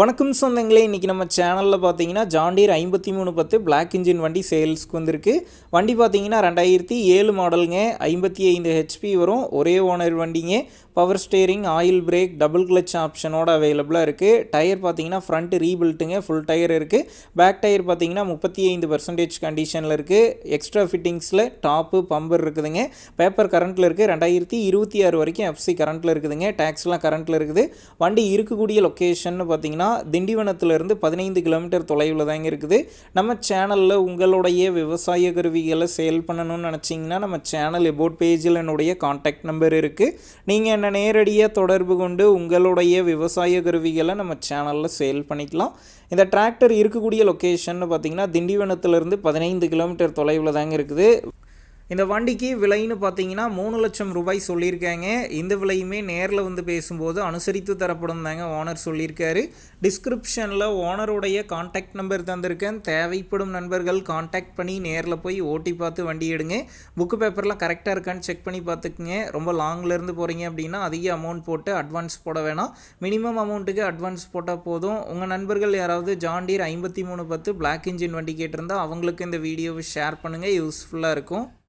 வணக்கம் சொந்தங்களே, இன்றைக்கி நம்ம சேனலில் பார்த்தீங்கன்னா ஜான் டீர் 5310 பிளாக் இன்ஜின் வண்டி சேல்ஸ்க்கு வந்திருக்கு. வண்டி பார்த்தீங்கன்னா 2007 மாடலுங்க. 55 ஹெச்பி வரும். ஒரே ஓனர் வண்டிங்க. Power steering, oil brake, double clutch ஆப்ஷனோட அவைலபிளாக இருக்குது. டயர் பார்த்தீங்கன்னா ஃப்ரண்ட் ரீபில்ட்டுங்க, ஃபுல் டயர் இருக்குது. பேக் டயர் பார்த்தீங்கன்னா 35% கண்டிஷனில் இருக்குது. எக்ஸ்ட்ரா ஃபிட்டிங்ஸில் டாப்பு பம்பர் இருக்குதுங்க. பேப்பர் கரண்ட்டில் இருக்குது. 2026 வரைக்கும் எஃப்சி கரண்ட்டில் இருக்குதுங்க. டேக்ஸ்லாம் கரண்ட்டில் இருக்குது. வண்டி இருக்கக்கூடிய லொக்கேஷன் பார்த்தீங்கன்னா திண்டிவனத்திலிருந்து 15 கிலோமீட்டர் தொலைவில் தாங்க இருக்குது. நம்ம சேனலில் உங்களுடைய விவசாய கருவிகளை சேல் பண்ணணும்னு நினச்சிங்கன்னா நம்ம சேனல் எபோட் பேஜில் என்னுடைய கான்டாக்ட் நம்பர் இருக்குது. நீங்கள் என்ன நேரடியாக தொடர்பு கொண்டு உங்களுடைய விவசாய கருவிகளை நம்ம சேனலில் சேல் பண்ணிக்கலாம். இந்த டிராக்டர் இருக்கக்கூடிய லொக்கேஷன் பார்த்தீங்கன்னா திண்டிவனத்திலிருந்து 15 கிலோமீட்டர் தொலைவில் தாங்க இருக்குது. இந்த வண்டிக்கு விலைன்னு பார்த்தீங்கன்னா 3 லட்சம் ரூபாய் சொல்லியிருக்காங்க. இந்த விலையுமே நேரில் வந்து பேசும்போது அனுசரித்து தரப்படும் தாங்க ஓனர் சொல்லியிருக்காரு. டிஸ்கிரிப்ஷனில் ஓனருடைய கான்டாக்ட் நம்பர் தந்திருக்கேன். தேவைப்படும் நண்பர்கள் கான்டாக்ட் பண்ணி நேரில் போய் ஓட்டி பார்த்து வண்டி எடுங்க. புக்கு பேப்பர்லாம் கரெக்டாக இருக்கான்னு செக் பண்ணி பார்த்துக்குங்க. ரொம்ப லாங்லேருந்து போகிறீங்க அப்படின்னா அதிக அமௌண்ட் போட்டு அட்வான்ஸ் போட வேணாம். மினிமம் அமௌண்ட்டுக்கு அட்வான்ஸ் போட்டால் போதும். உங்கள் நண்பர்கள் யாராவது ஜான் டீர் 5310 பிளாக் இன்ஜின் வண்டி கேட்டிருந்தால் அவங்களுக்கு இந்த வீடியோவை ஷேர் பண்ணுங்கள். யூஸ்ஃபுல்லாக இருக்கும்.